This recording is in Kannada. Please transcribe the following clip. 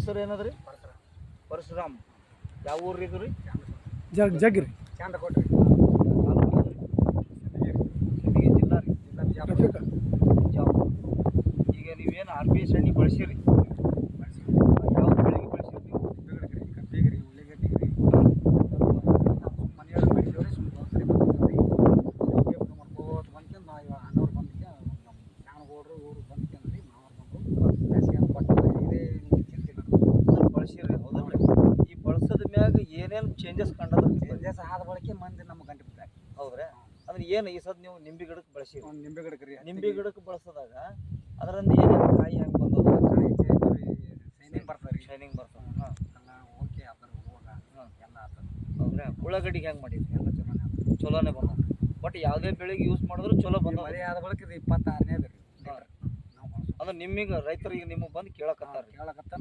ಹೆಸರು ಏನದ್ರಿ? ಪರಶುರಾಮ್. ಯಾವ ಊರ್ರಿ ಇದು ರೀ? ಜಗ್ರಿ ಚಾಂದಕೋಟ್ರಿ ತಾಲೂಕು ಯಾವ್ದು ರೀ? ಸಿಂದಗಿ ಜಿಲ್ಲಾ ರೀ. ರಫೀಕ ಬಿಜಾಪುರ. ಈಗ ನೀವೇನು RPS ಎಣ್ಣೆ ಬಳಸಿರಿ? ಯಾವ ಬೆಳೆಗೆ ಬಳಸಿರಿ ನೀವು? ಕಬ್ಬಿಗ್ರಿ ಉಳ್ಳಿಗಡ್ಡಿಗ್ರಿ ಮನೆಯೊಳಗೆ ಬೆಳೆಸಿವ್ರಿ. ಸುಮ್ಮನೆ ಮಾಡ್ಕೋತ ಬಂದ್ಕೊಂಡು ನಾವು ಅಣ್ಣವ್ರು ಬಂದಕ್ಕೆ ನಮ್ಮ ಶಾಣಗೌಡ್ರು ಇವರು ಬಂದ್ಕೊಂಡ್ರಿ ಮಾವರು ಬಂದರು ಬೇಸಿಗೆ ಕೊಟ್ಟು ಇದೇ ಚಿಂತಿಲ್ಲ ಅದನ್ನ ಬಳಸಿರಿ ಹೌದಲ್ರಿ? ಈ ಬಳಸೋದ ಮ್ಯಾಗ ಏನೇನು ಚೇಂಜಸ್ ಕಂಡದ? ಚೇಂಜಸ್ ಆದ ಬಳಕೆ ಮಂದಿ ನಮ್ಮ ಗಂಟೆ ಬಿಟ್ಟಾರೆ. ಹೌದ್ರಾ? ಅಂದ್ರೆ ಏನು ಈ ಸದ್ ನೀವು ನಿಂಬೆ ಗಿಡಕ್ಕೆ ಬಳಸಿರಿ? ಒಂದು ನಿಂಬೆ ಗಿಡಕ್ಕೆ ರೀ ನಿಂಬೆ ಗಿಡಕ್ಕೆ ಬಳಸಿದಾಗ ಅದರಿಂದ ಏನೇನು ಕಾಯಿ ಹೆಂಗೆ ಬಂದದ? ಕಾಯಿ ಶೈನಿಂಗ್ ಬರ್ತದೆ ರೀ. ಶೈನಿಂಗ್ ಬರ್ತದೆ. ಹಾಂ ಎಲ್ಲ ಓಕೆ ಅದ್ರ ಹೋಗ ಎಲ್ಲ ಆಗ್ತದೆ. ಹೌದ್ರಾ? ಉಳ್ಳಾಗಡ್ಡಿಗೆ ಹೆಂಗೆ ಮಾಡಿದ್ರಿ? ಎಲ್ಲ ಚಲೋನೇ ಆಗ್ತದೆ. ಚಲೋನೇ ಬಂದ. ಬಟ್ ಯಾವುದೇ ಬೆಳೆಗೆ ಯೂಸ್ ಮಾಡಿದ್ರು ಚಲೋ ಬಂದ. ಮಳೆ ಆದ ಬಳಕೆ ಇದು 26ನೇದು ರೀ ಹಾಂ. ನಾವು ಬಳಸೋದು. ಅಂದ್ರೆ ನಿಮಗೆ ರೈತರಿಗೆ ನಿಮಗೆ ಬಂದು ಕೇಳಕತ್ತಾರ. ಕೇಳಕತ್ತಾರ.